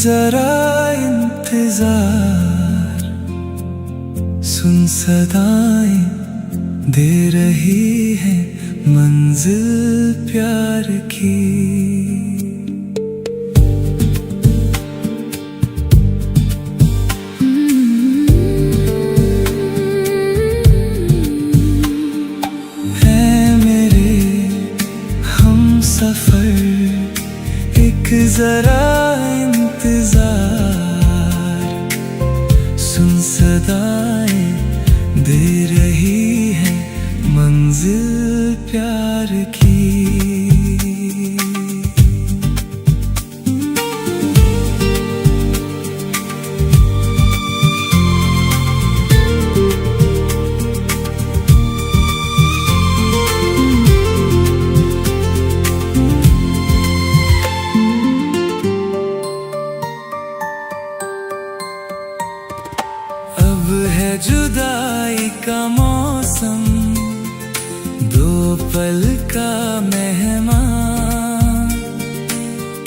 जरा इंतजार, सुन सदाएं दे रही है मंजिल प्यार की। है मेरे हम सफर एक जरा इंतजार, सुन सदाएं दे रही है मंजिल प्यार की। अब है जुदाई का मौसम, दो पल का मेहमान,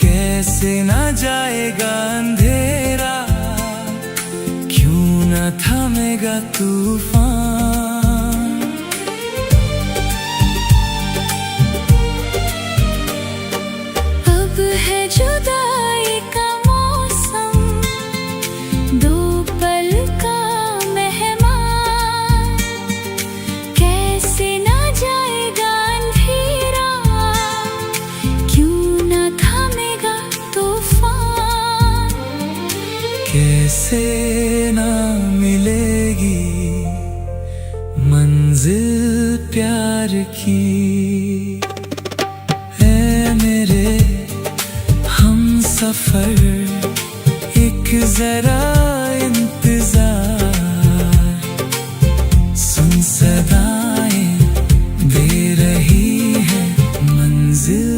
कैसे ना जाएगा अंधेरा, क्यों ना थमेगा तूफान। अब है जुदाई का मौसम, दो पल का मेहमान, कैसे ना जाएगा अंधेरा, क्यों ना थमेगा तूफान। कैसे ना मिलेगी मंजिल प्यार की। है मेरे हम सफर एक जरा इंतजार, सुन सदाएं दे रही है मंजिल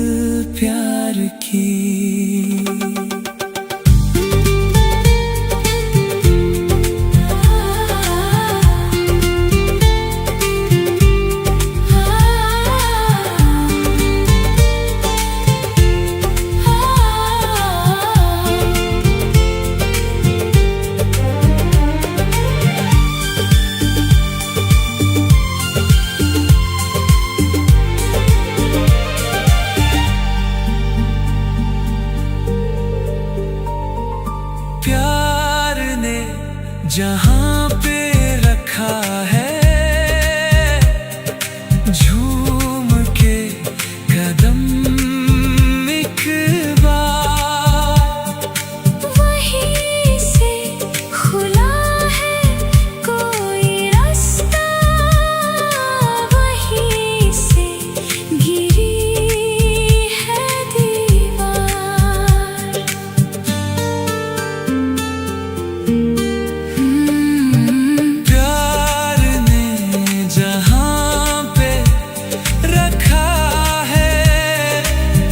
प्यार की। प्यार ने जहां पे रखा है, झूम के कदम एक बार, वहीं से खुला है कोई रास्ता, वहीं से गिरी है दीवार। प्यार ने जहां पे रखा है,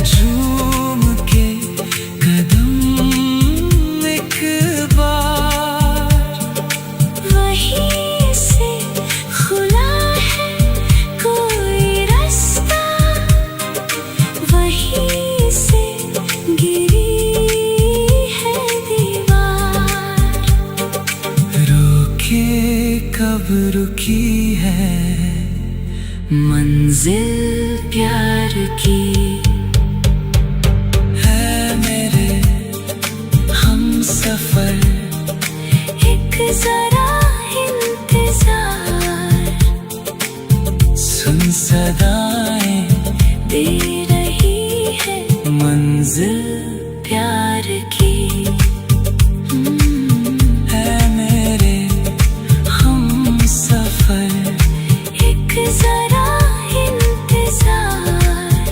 झूम के कदम एक बार, वहीं से खुला है कोई रास्ता, वहीं से गिरी है दीवार। रोके कब रुकी है मंजिल प्यार की। है मेरे हम सफर एक जरा इंतजार, सुन सदाएं दे रही है मंजिल प्यार की। है मेरे हम सफर एक जरा इंतजार,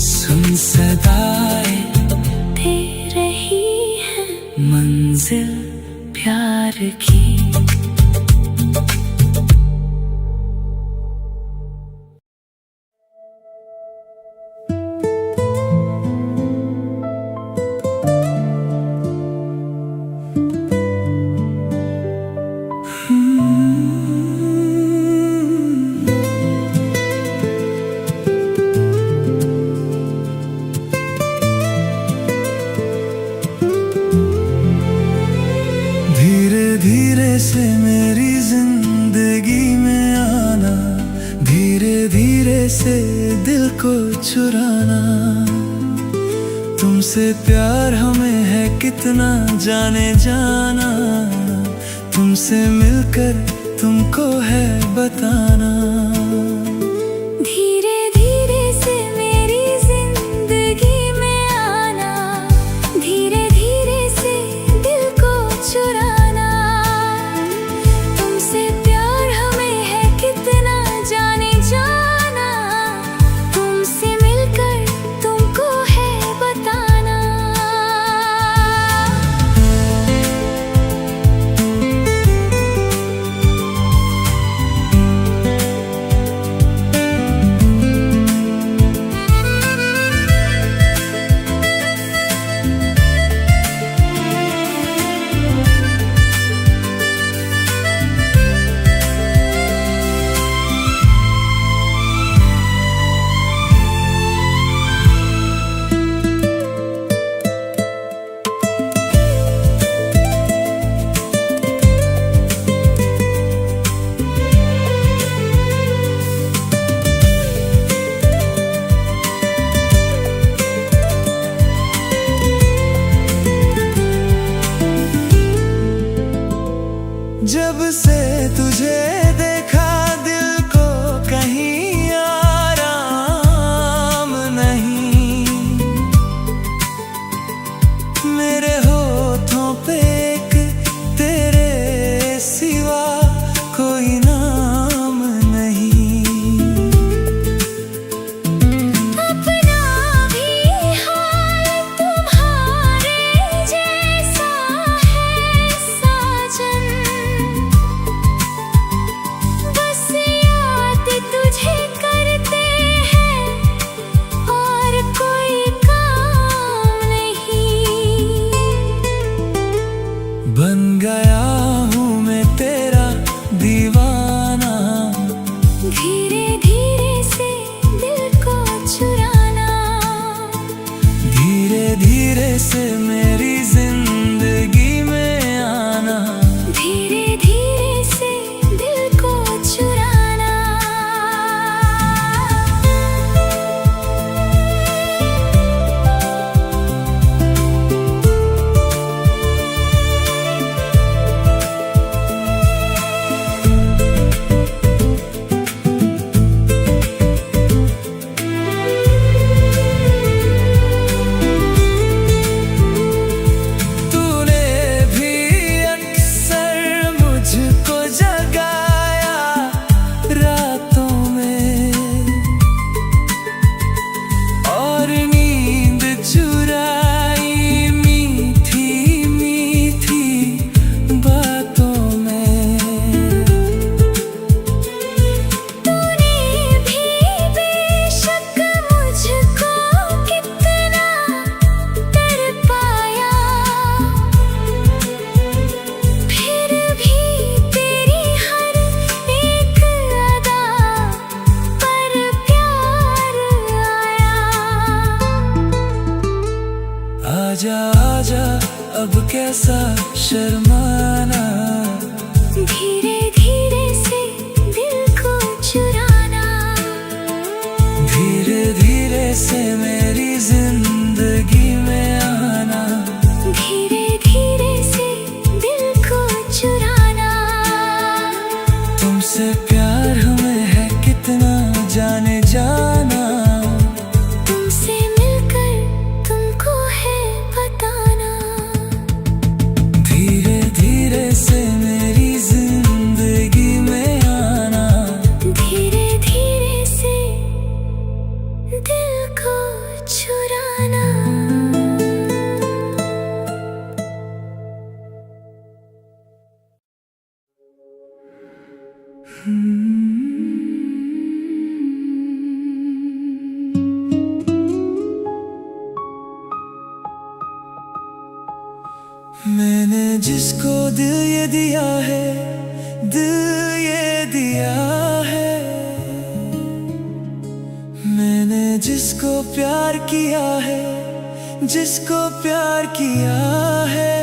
सुन सदाएं दे रही है मंजिल प्यार की। धीरे से मेरी जिंदगी में आना, धीरे धीरे से दिल को चुराना। तुमसे प्यार हमें है कितना जाने जाना, तुमसे मिलकर तुमको है बताना। धीरे धीरे से मेरी जिंदगी में आना, धीरे धीरे से दिल को चुराना। तुमसे प्यार हमें है कितना जाने जाना, तुमसे मिलकर तुमको है बताना। जब से तुझे देखा दिल को कहीं आराम नहीं, मेरे होठों पे एक तेरे सिवा कोई नाम नहीं। अपना भी हाल तुम्हारे जैसा है साजन, बस याद तुझे करते हैं और कोई काम नहीं। बन गया हूँ मैं तेरा दीवाना, धीरे धीरे से दिल को चुराना। धीरे धीरे से मेरी जिंदगी में आना, धीरे धीरे से दिल को चुराना। तूने भी अक्सर मुझको जगाया रातों में, और नींद चुराई मीठी मीठी बातों में। तूने भी बेशक मुझको कितना तड़पाया, फिर भी तेरी हर एक अदा पर प्यार आया। आजा आजा अब कैसा शर्माना, धीरे धीरे से दिल को चुराना। धीरे धीरे से मेरी जिंदगी में आना, धीरे धीरे से दिल को चुराना। तुमसे प्यार हमें है कितना जाने जाना, तुमसे मिलकर तुमको है बताना। धीरे धीरे से मेरी जिंदगी में आना, धीरे धीरे से दिल को चुराना। मैंने जिसको दिल ये दिया है, दिल ये दिया है। मैंने जिसको प्यार किया है, जिसको प्यार किया है।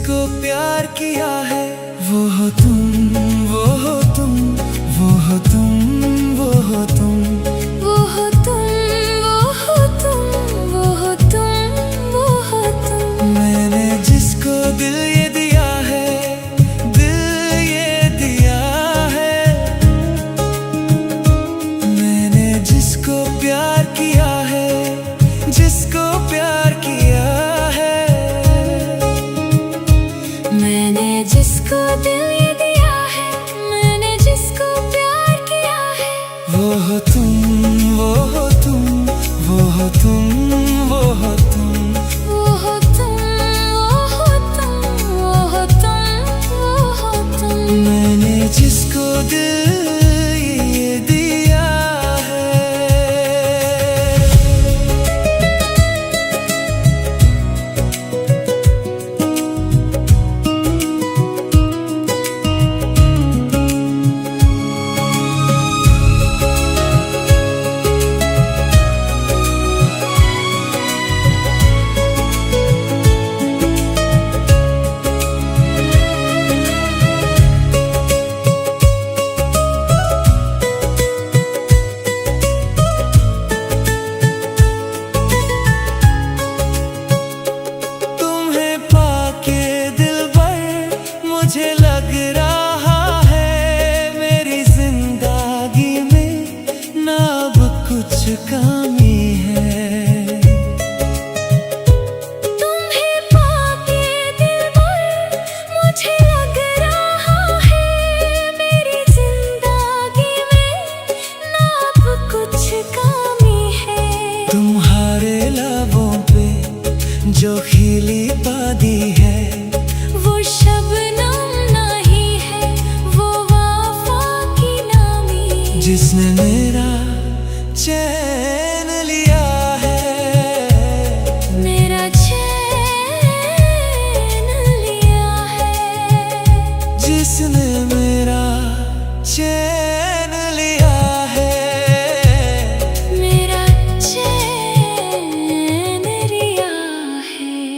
जिसको प्यार किया है वो हो तुम, वो हो तुम, वो हो तुम, वो हो तुम, वो हो तुम, वो हो तुम, वो हो तुम, वो हो तुम। मैंने जिसको दिल ये दिया है, दिल ये दिया है, मैंने जिसको प्यार किया है, जिसको प्यार किया है, मैंने जिसको दिल ये दिया है, मैंने जिसको प्यार किया है। वो हो तुम, वो हो तुम, वो हो तुम, वो हो तुम, वो हो तुम, वो हो तुम, वो हो तुम, वो हो तुम। मैंने जिसको दिल ये दिया है। मुझे लग रहा है मेरी जिंदगी में ना अब कुछ कमी है। तुम्हें पाके दिलबर मुझे लग रहा है मेरी जिंदगी में ना अब कुछ कमी है। तुम्हारे लबों पे जो खिली बादी है वो शबनम नहीं है, वो वफा की नामी। जिसने मेरा चैन लिया है, मेरा चैन लिया है। जिसने मेरा चैन लिया है, मेरा चैन लिया है।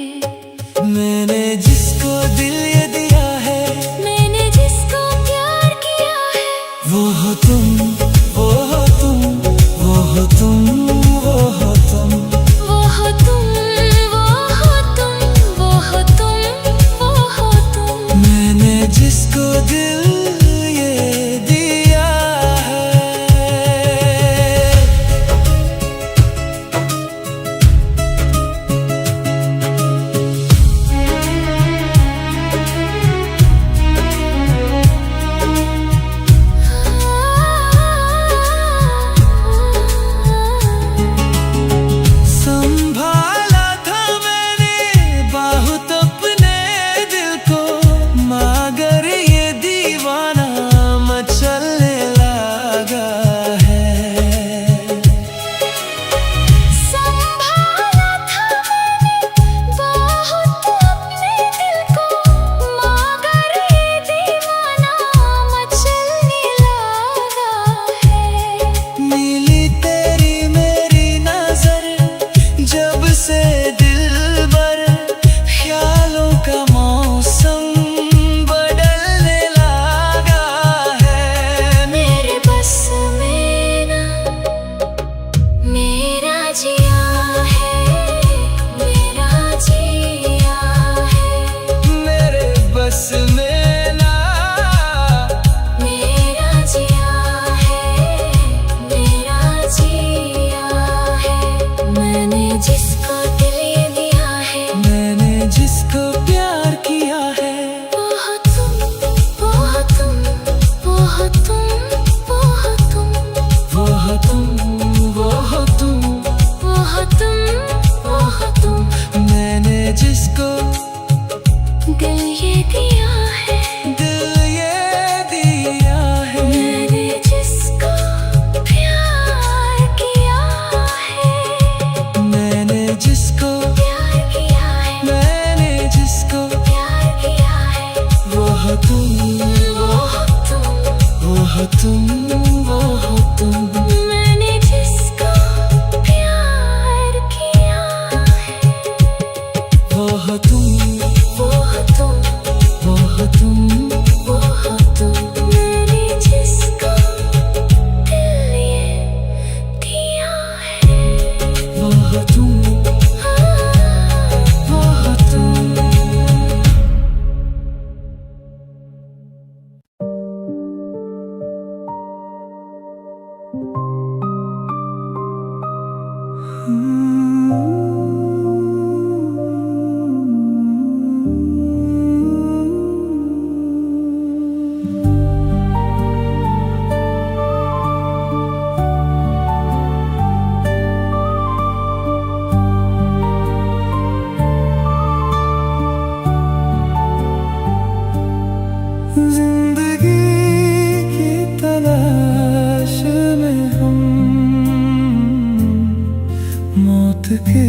के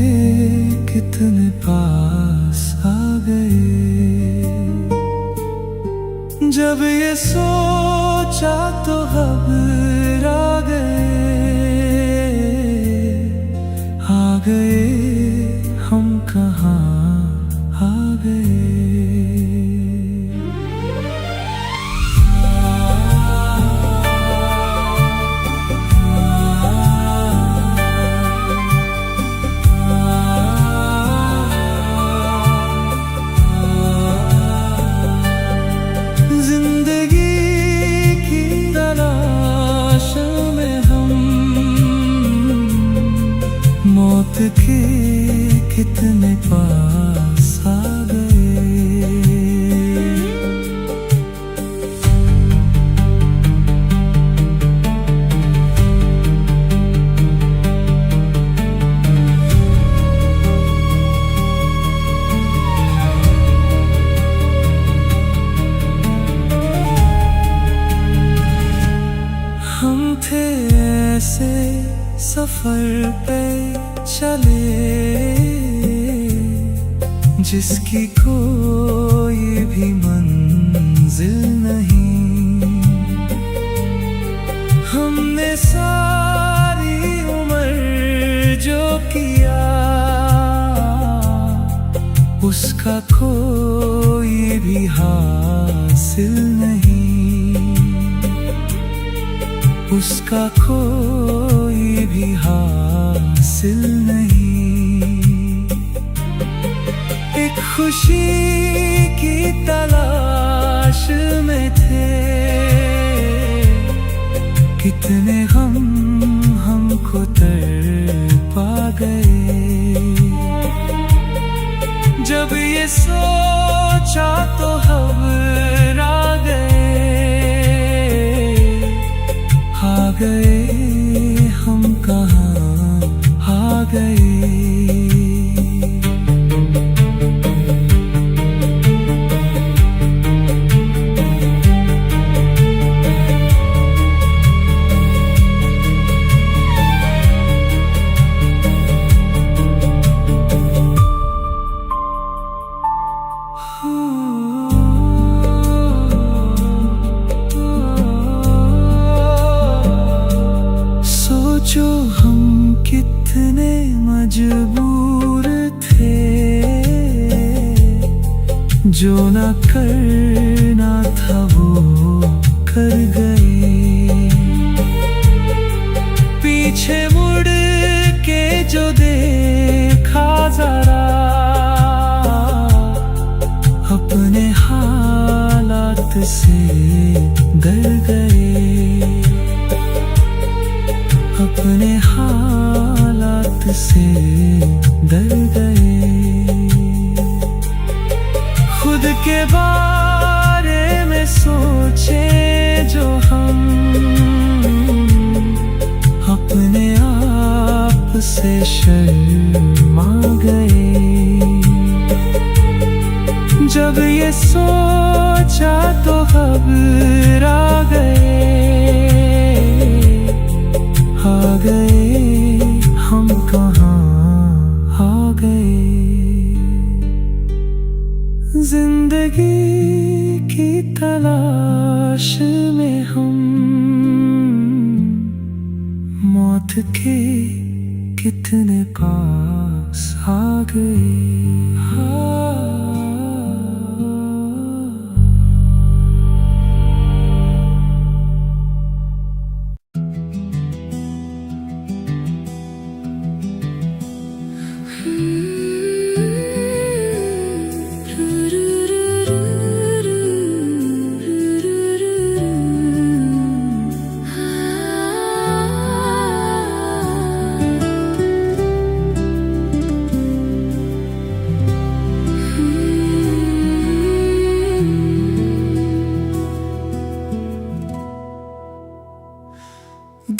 कितने पास आ गए। जब ये सोचा तो घबरा गए हम कहाँ आ गए। मौत के कितने पास आ गए। हम थे ऐसे सफर पे चले जिसकी कोई भी मंजिल नहीं। हमने सारी उम्र जो किया उसका कोई भी हासिल नहीं। उसका कोई भी हासिल नहीं। एक खुशी की तलाश में थे कितने गम हमको तड़पा गए। जब ये सोचा तो घबरा गए हम कहाँ आ गए। जो हम कितने मजबूर थे जो ना करना था वो कर गए। पीछे मुड़ के जो देखा जरा अपने हालात से डर गए। अपने हालात से डर गए। खुद के बारे में सोचे जो हम अपने आप से शर्मा गए। जब ये सोचा तो घबरा गए हम कहाँ आ गए। जिंदगी की तलाश में हम मौत के कितने पास आ गए।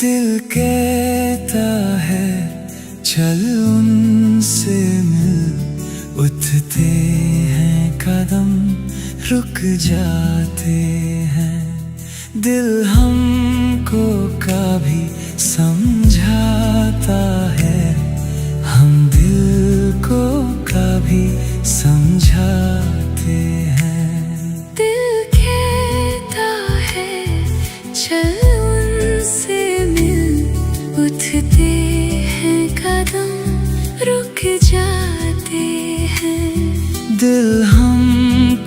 दिल कहता है चल उनसे मिल, उठते हैं कदम रुक जाते हैं। दिल हमको कभी समझाता है हम दिल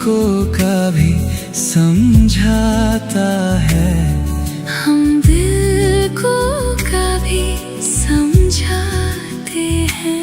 हमको कभी समझाता है। हम दिल को कभी समझाते हैं।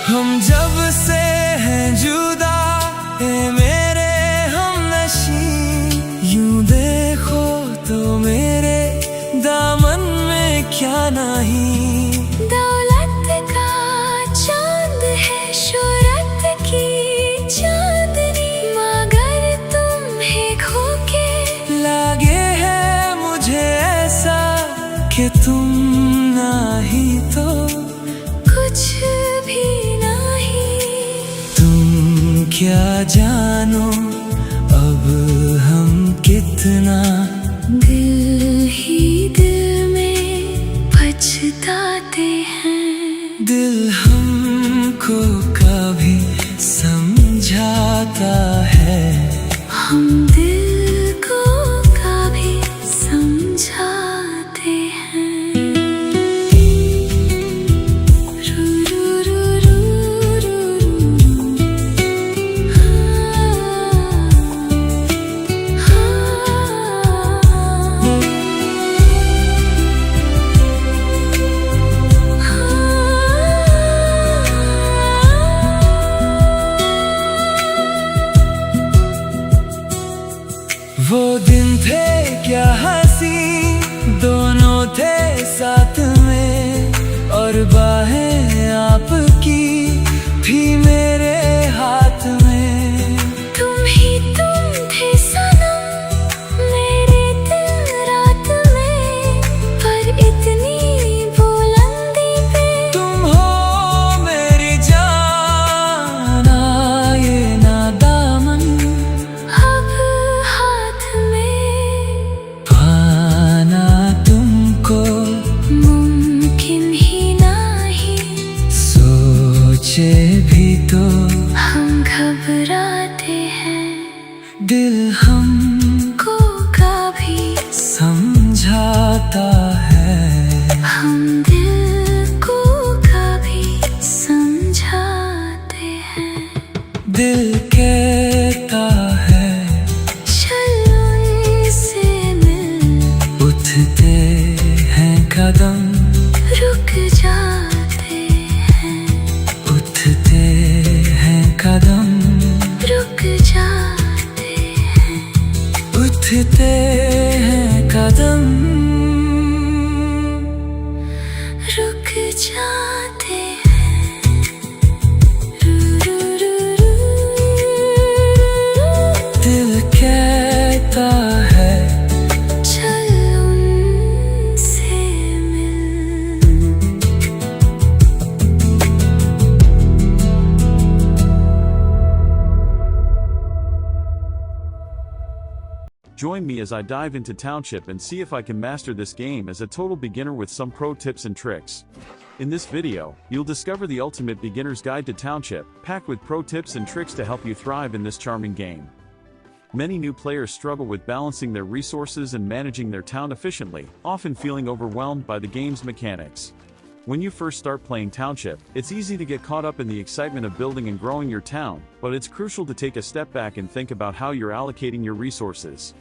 हम जब से हैं जुदा मेरे हमनशीं, यूं देखो तो मेरे दामन में क्या नहीं। दौलत का चांद है शोहरत की चांदनी, मगर तुम्हें खो के लागे है मुझे ऐसा कि तुम नहीं तो कुछ भी क्या जानो अब हम कितना दिल ही दिल में पछताते हैं। दिल हमको कभी समझाता है। हम दिल को कभी समझाते हैं। वो दिन थे क्या हंसी, दोनों थे साथ में, और बाहें आपकी थी मेरे हाथ में। तुम थे सनम मेरे दिन रात में, पर इतनी बुलंदी पे तुम हो मेरी जान, ये ना दामन अब हाथ में, पाना तुमको मुमकिन ही नहीं। सोचे भी तो हम घबराते हैं। दिल हमको को कभी समझाता है। हम दिल को कभी समझाते हैं। दिल कहता है चल उनसे मिल, उठते हैं कदम, रुक जाते हैं। उठते हैं कदम, रुक जाते हैं। उठते हैं कदम, रुक जाते हैं। दिल कहता है चल उनसे मिल। Join me as I dive into Township and see if I can master this game as a total beginner with some pro tips and tricks. In this video, you'll discover the ultimate beginner's guide to Township, packed with pro tips and tricks to help you thrive in this charming game. Many new players struggle with balancing their resources and managing their town efficiently, often feeling overwhelmed by the game's mechanics. When you first start playing Township, it's easy to get caught up in the excitement of building and growing your town, but it's crucial to take a step back and think about how you're allocating your resources.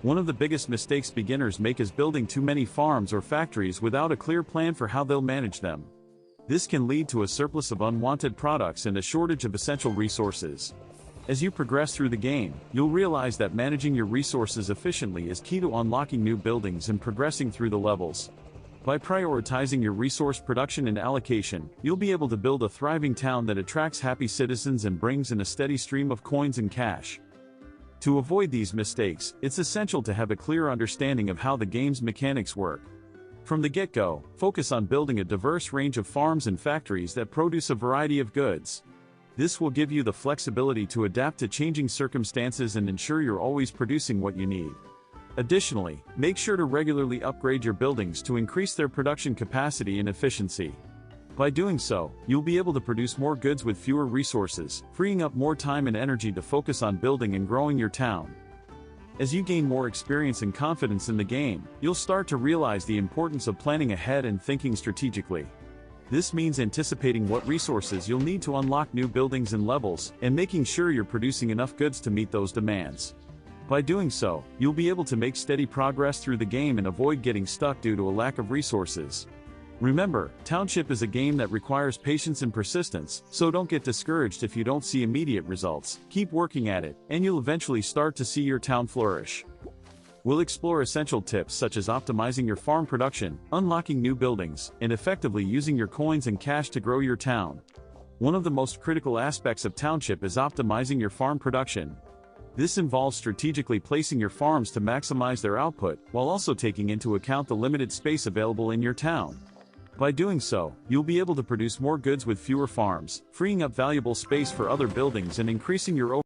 One of the biggest mistakes beginners make is building too many farms or factories without a clear plan for how they'll manage them. This can lead to a surplus of unwanted products and a shortage of essential resources. As you progress through the game, you'll realize that managing your resources efficiently is key to unlocking new buildings and progressing through the levels. By prioritizing your resource production and allocation, you'll be able to build a thriving town that attracts happy citizens and brings in a steady stream of coins and cash. To avoid these mistakes, it's essential to have a clear understanding of how the game's mechanics work. From the get-go, focus on building a diverse range of farms and factories that produce a variety of goods. This will give you the flexibility to adapt to changing circumstances and ensure you're always producing what you need. Additionally, make sure to regularly upgrade your buildings to increase their production capacity and efficiency. By doing so, you'll be able to produce more goods with fewer resources, freeing up more time and energy to focus on building and growing your town. As you gain more experience and confidence in the game, you'll start to realize the importance of planning ahead and thinking strategically. This means anticipating what resources you'll need to unlock new buildings and levels, and making sure you're producing enough goods to meet those demands. By doing so, you'll be able to make steady progress through the game and avoid getting stuck due to a lack of resources. Remember, Township is a game that requires patience and persistence, so don't get discouraged if you don't see immediate results. Keep working at it, and you'll eventually start to see your town flourish. We'll explore essential tips such as optimizing your farm production, unlocking new buildings, and effectively using your coins and cash to grow your town. One of the most critical aspects of Township is optimizing your farm production. This involves strategically placing your farms to maximize their output, while also taking into account the limited space available in your town. By doing so, you'll be able to produce more goods with fewer farms, freeing up valuable space for other buildings and increasing your overall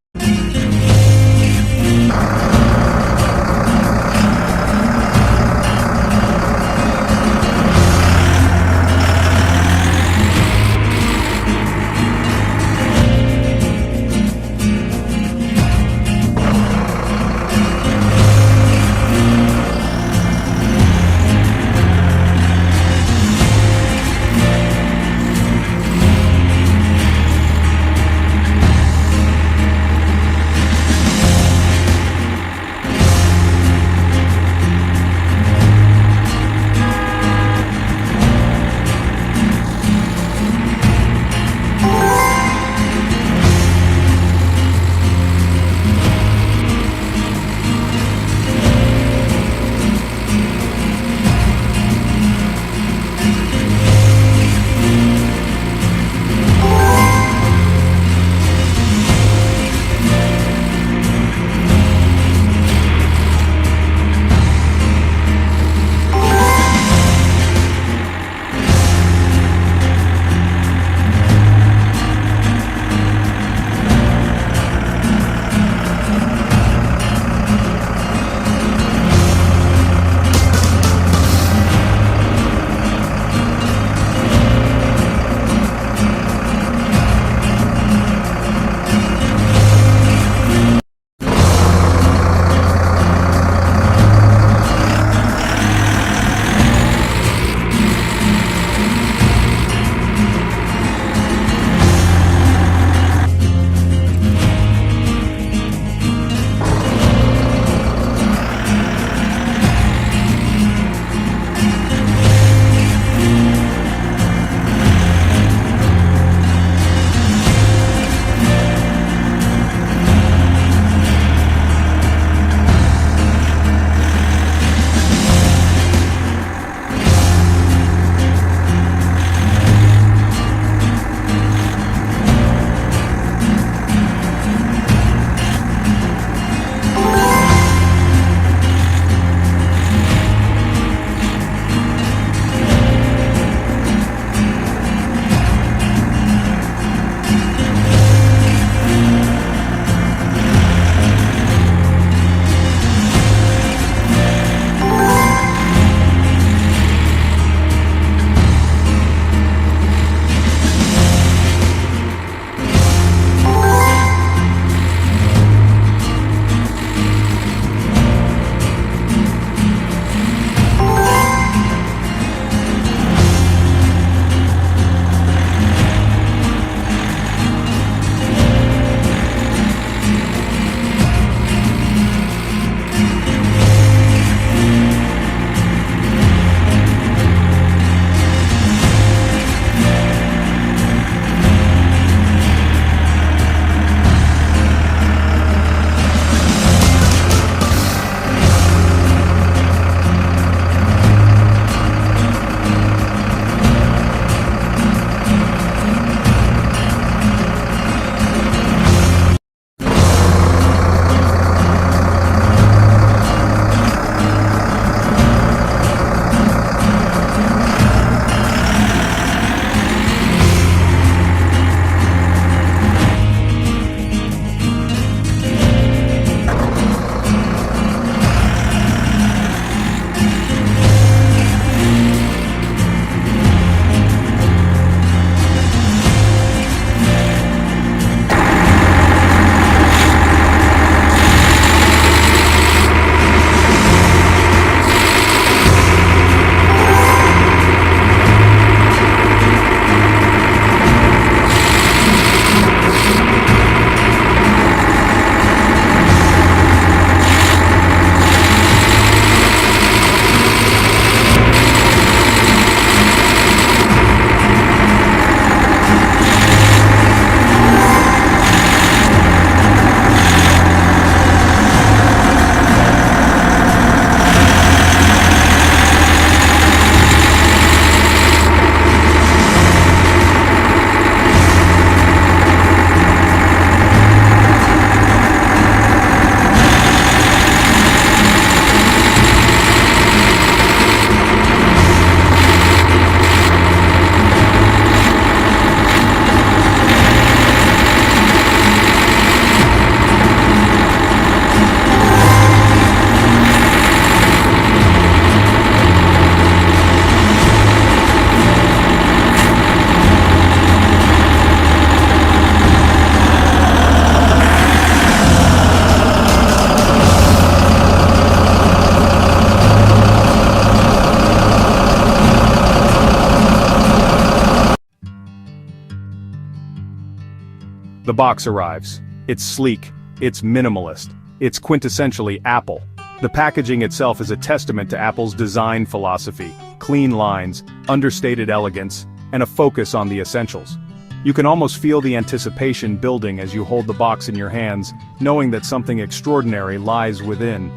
The box arrives. It's sleek, it's minimalist, it's quintessentially Apple. The packaging itself is a testament to Apple's design philosophy: clean lines, understated elegance, and a focus on the essentials. You can almost feel the anticipation building as you hold the box in your hands, knowing that something extraordinary lies within.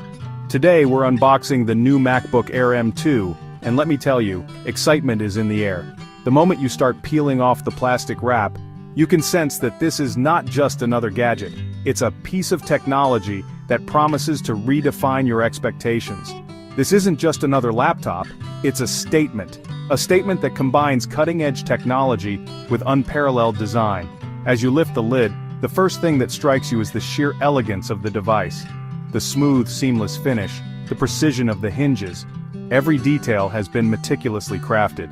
Today we're unboxing the new MacBook Air M2, and let me tell you, excitement is in the air. The moment you start peeling off the plastic wrap, you can sense that this is not just another gadget. It's a piece of technology that promises to redefine your expectations. This isn't just another laptop, it's a statement that combines cutting-edge technology with unparalleled design. As you lift the lid, the first thing that strikes you is the sheer elegance of the device. The smooth, seamless finish, the precision of the hinges. Every detail has been meticulously crafted.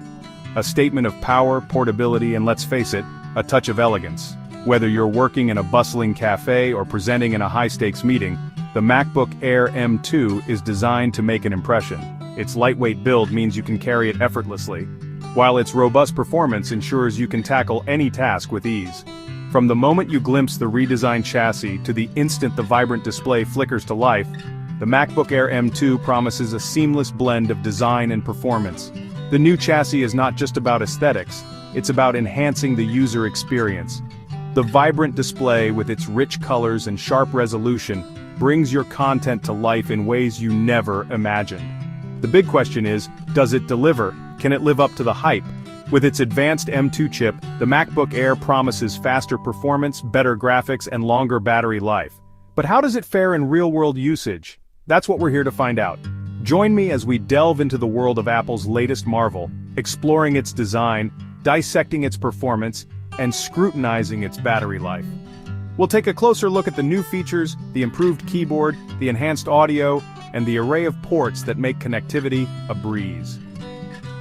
A statement of power, portability, and let's face it, a touch of elegance. Whether you're working in a bustling cafe or presenting in a high-stakes meeting, the MacBook Air M2 is designed to make an impression. Its lightweight build means you can carry it effortlessly, while its robust performance ensures you can tackle any task with ease. From the moment you glimpse the redesigned chassis to the instant the vibrant display flickers to life, the MacBook Air M2 promises a seamless blend of design and performance. The new chassis is not just about aesthetics, it's about enhancing the user experience. The vibrant display with its rich colors and sharp resolution brings your content to life in ways you never imagined. The big question is, does it deliver? Can it live up to the hype? With its advanced M2 chip, the MacBook Air promises faster performance, better graphics, and longer battery life. But how does it fare in real-world usage? That's what we're here to find out. Join me as we delve into the world of Apple's latest marvel, exploring its design, dissecting its performance, and scrutinizing its battery life. We'll take a closer look at the new features, the improved keyboard, the enhanced audio, and the array of ports that make connectivity a breeze.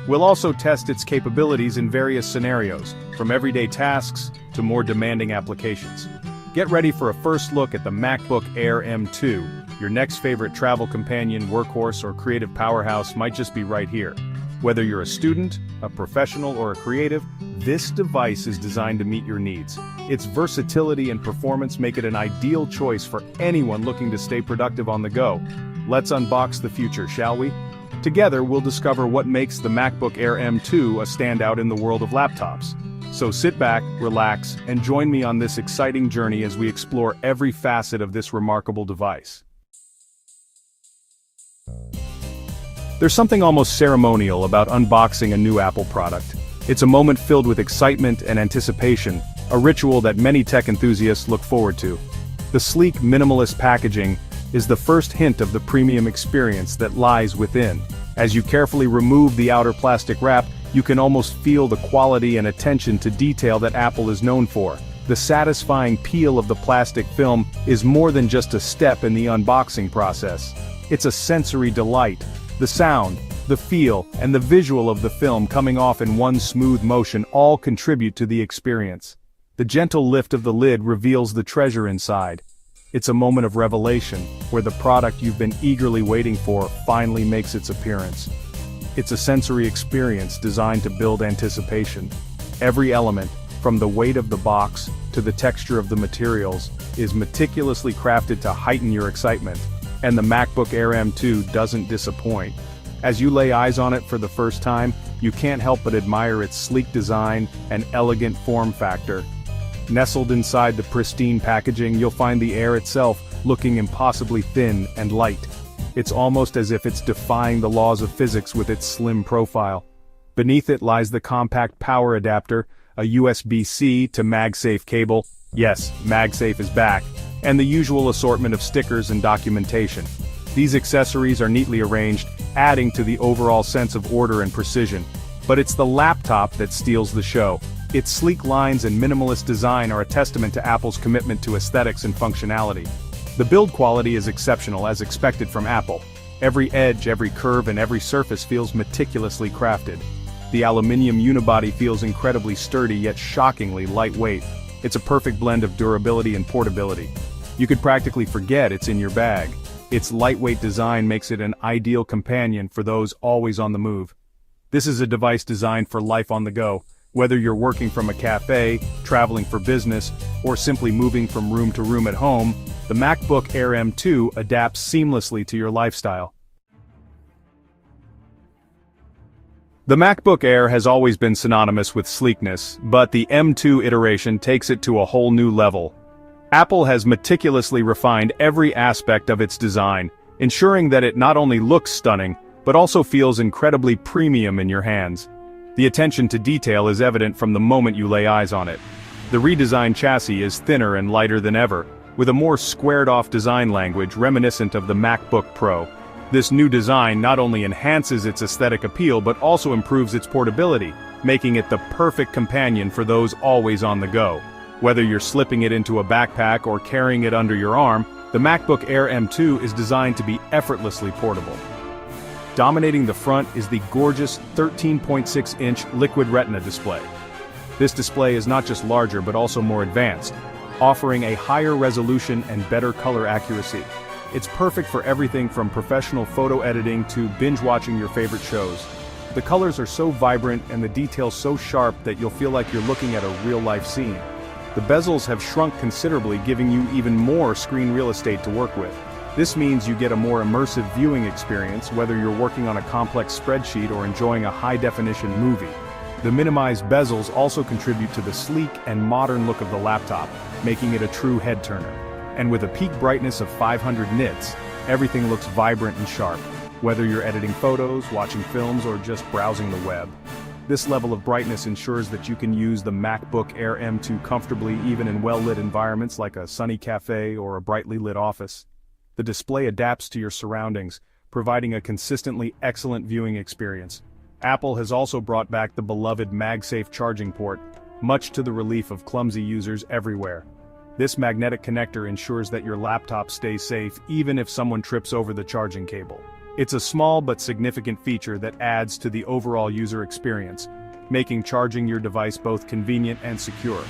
We'll also test its capabilities in various scenarios, from everyday tasks to more demanding applications. Get ready for a first look at the MacBook Air M2. Your next favorite travel companion, workhorse, or creative powerhouse might just be right here. Whether you're a student, a professional, or a creative, this device is designed to meet your needs. Its versatility and performance make it an ideal choice for anyone looking to stay productive on the go. Let's unbox the future, shall we? Together, we'll discover what makes the MacBook Air M2 a standout in the world of laptops. So sit back, relax, and join me on this exciting journey as we explore every facet of this remarkable device. There's something almost ceremonial about unboxing a new Apple product. It's a moment filled with excitement and anticipation, a ritual that many tech enthusiasts look forward to. The sleek, minimalist packaging is the first hint of the premium experience that lies within. As you carefully remove the outer plastic wrap, you can almost feel the quality and attention to detail that Apple is known for. The satisfying peel of the plastic film is more than just a step in the unboxing process. It's a sensory delight. The sound, the feel, and the visual of the film coming off in one smooth motion all contribute to the experience. The gentle lift of the lid reveals the treasure inside. It's a moment of revelation, where the product you've been eagerly waiting for finally makes its appearance. It's a sensory experience designed to build anticipation. Every element, from the weight of the box to the texture of the materials, is meticulously crafted to heighten your excitement. And the MacBook Air M2 doesn't disappoint. As you lay eyes on it for the first time, you can't help but admire its sleek design and elegant form factor. Nestled inside the pristine packaging, you'll find the Air itself looking impossibly thin and light. It's almost as if it's defying the laws of physics with its slim profile. Beneath it lies the compact power adapter, a USB-C to MagSafe cable. Yes, MagSafe is back. And the usual assortment of stickers and documentation. These accessories are neatly arranged, adding to the overall sense of order and precision. But it's the laptop that steals the show. Its sleek lines and minimalist design are a testament to Apple's commitment to aesthetics and functionality. The build quality is exceptional, as expected from Apple. Every edge, every curve, and every surface feels meticulously crafted. The aluminum unibody feels incredibly sturdy yet shockingly lightweight. It's a perfect blend of durability and portability. You could practically forget it's in your bag. Its lightweight design makes it an ideal companion for those always on the move. This is a device designed for life on the go. Whether you're working from a cafe, traveling for business, or simply moving from room to room at home, the MacBook Air M2 adapts seamlessly to your lifestyle. The MacBook Air has always been synonymous with sleekness, but the M2 iteration takes it to a whole new level. Apple has meticulously refined every aspect of its design, ensuring that it not only looks stunning, but also feels incredibly premium in your hands. The attention to detail is evident from the moment you lay eyes on it. The redesigned chassis is thinner and lighter than ever, with a more squared-off design language reminiscent of the MacBook Pro. This new design not only enhances its aesthetic appeal but also improves its portability, making it the perfect companion for those always on the go. Whether you're slipping it into a backpack or carrying it under your arm, the MacBook Air M2 is designed to be effortlessly portable. Dominating the front is the gorgeous 13.6-inch Liquid Retina display. This display is not just larger but also more advanced, offering a higher resolution and better color accuracy. It's perfect for everything from professional photo editing to binge-watching your favorite shows. The colors are so vibrant and the details so sharp that you'll feel like you're looking at a real-life scene. The bezels have shrunk considerably, giving you even more screen real estate to work with. This means you get a more immersive viewing experience whether you're working on a complex spreadsheet or enjoying a high-definition movie. The minimized bezels also contribute to the sleek and modern look of the laptop, making it a true head-turner. And with a peak brightness of 500 nits, everything looks vibrant and sharp, whether you're editing photos, watching films, or just browsing the web. This level of brightness ensures that you can use the MacBook Air M2 comfortably even in well-lit environments like a sunny cafe or a brightly lit office. The display adapts to your surroundings, providing a consistently excellent viewing experience. Apple has also brought back the beloved MagSafe charging port, much to the relief of clumsy users everywhere. This magnetic connector ensures that your laptop stays safe even if someone trips over the charging cable. It's a small but significant feature that adds to the overall user experience, making charging your device both convenient and secure.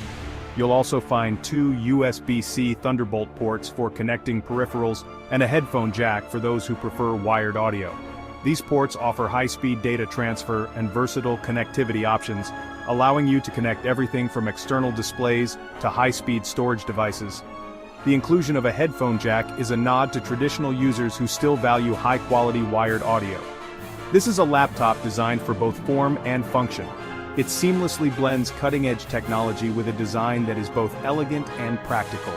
You'll also find two USB-C Thunderbolt ports for connecting peripherals and a headphone jack for those who prefer wired audio. These ports offer high-speed data transfer and versatile connectivity options, allowing you to connect everything from external displays to high-speed storage devices. The inclusion of a headphone jack is a nod to traditional users who still value high-quality wired audio. This is a laptop designed for both form and function. It seamlessly blends cutting-edge technology with a design that is both elegant and practical.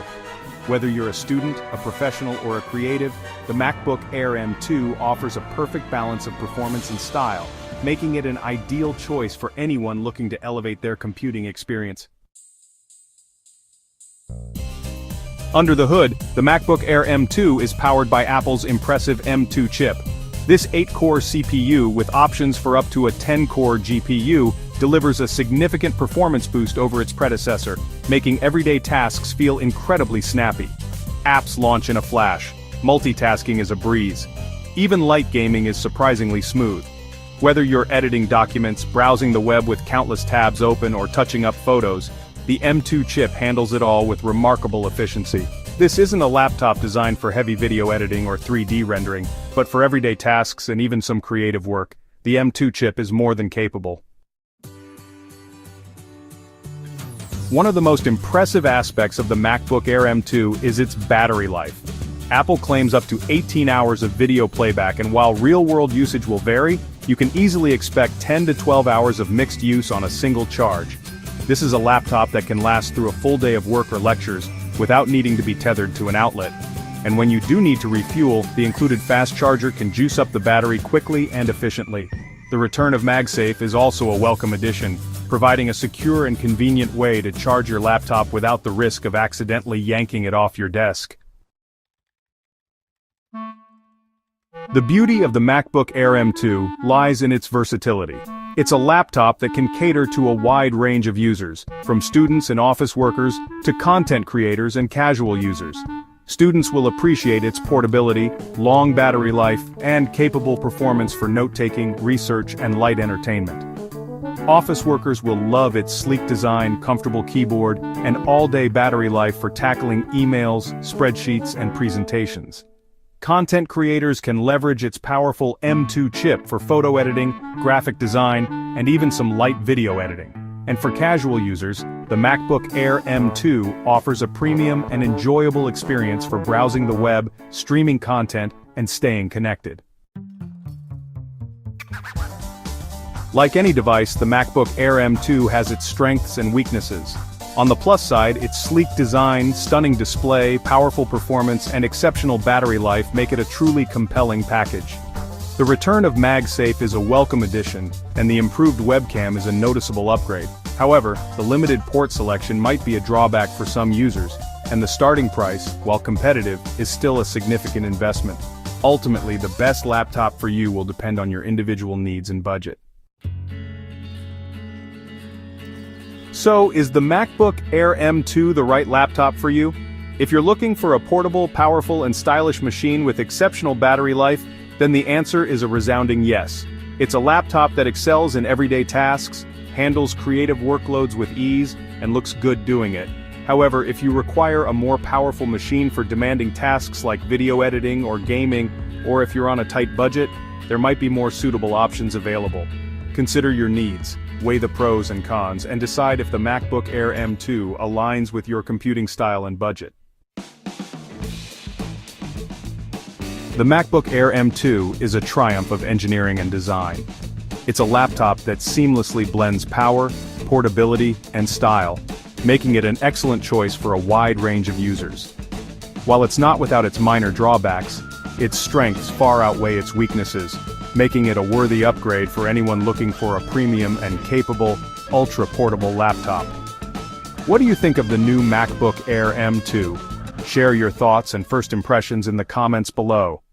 Whether you're a student, a professional, or a creative, the MacBook Air M2 offers a perfect balance of performance and style, making it an ideal choice for anyone looking to elevate their computing experience. Under the hood, the MacBook Air M2 is powered by Apple's impressive M2 chip. This 8-core CPU with options for up to a 10-core GPU delivers a significant performance boost over its predecessor, making everyday tasks feel incredibly snappy. Apps launch in a flash. Multitasking is a breeze. Even light gaming is surprisingly smooth. Whether you're editing documents, browsing the web with countless tabs open, or touching up photos, the M2 chip handles it all with remarkable efficiency. This isn't a laptop designed for heavy video editing or 3D rendering, but for everyday tasks and even some creative work, the M2 chip is more than capable. One of the most impressive aspects of the MacBook Air M2 is its battery life. Apple claims up to 18 hours of video playback, and while real-world usage will vary, you can easily expect 10 to 12 hours of mixed use on a single charge. This is a laptop that can last through a full day of work or lectures without needing to be tethered to an outlet. And when you do need to refuel, the included fast charger can juice up the battery quickly and efficiently. The return of MagSafe is also a welcome addition, providing a secure and convenient way to charge your laptop without the risk of accidentally yanking it off your desk. The beauty of the MacBook Air M2 lies in its versatility. It's a laptop that can cater to a wide range of users, from students and office workers to content creators and casual users. Students will appreciate its portability, long battery life, and capable performance for note-taking, research, and light entertainment. Office workers will love its sleek design, comfortable keyboard, and all-day battery life for tackling emails, spreadsheets, and presentations. Content creators can leverage its powerful M2 chip for photo editing, graphic design, and even some light video editing. And for casual users, the MacBook Air M2 offers a premium and enjoyable experience for browsing the web, streaming content, and staying connected. Like any device, the MacBook Air M2 has its strengths and weaknesses. On the plus side, its sleek design, stunning display, powerful performance, and exceptional battery life make it a truly compelling package. The return of MagSafe is a welcome addition, and the improved webcam is a noticeable upgrade. However, the limited port selection might be a drawback for some users, and the starting price, while competitive, is still a significant investment. Ultimately, the best laptop for you will depend on your individual needs and budget. So, is the MacBook Air M2 the right laptop for you? If you're looking for a portable, powerful, and stylish machine with exceptional battery life, then the answer is a resounding yes. It's a laptop that excels in everyday tasks, handles creative workloads with ease, and looks good doing it. However, if you require a more powerful machine for demanding tasks like video editing or gaming, or if you're on a tight budget, there might be more suitable options available. Consider your needs, weigh the pros and cons, and decide if the MacBook Air M2 aligns with your computing style and budget. The MacBook Air M2 is a triumph of engineering and design. It's a laptop that seamlessly blends power, portability, and style, making it an excellent choice for a wide range of users. While it's not without its minor drawbacks, its strengths far outweigh its weaknesses, making it a worthy upgrade for anyone looking for a premium and capable, ultra-portable laptop. What do you think of the new MacBook Air M2? Share your thoughts and first impressions in the comments below.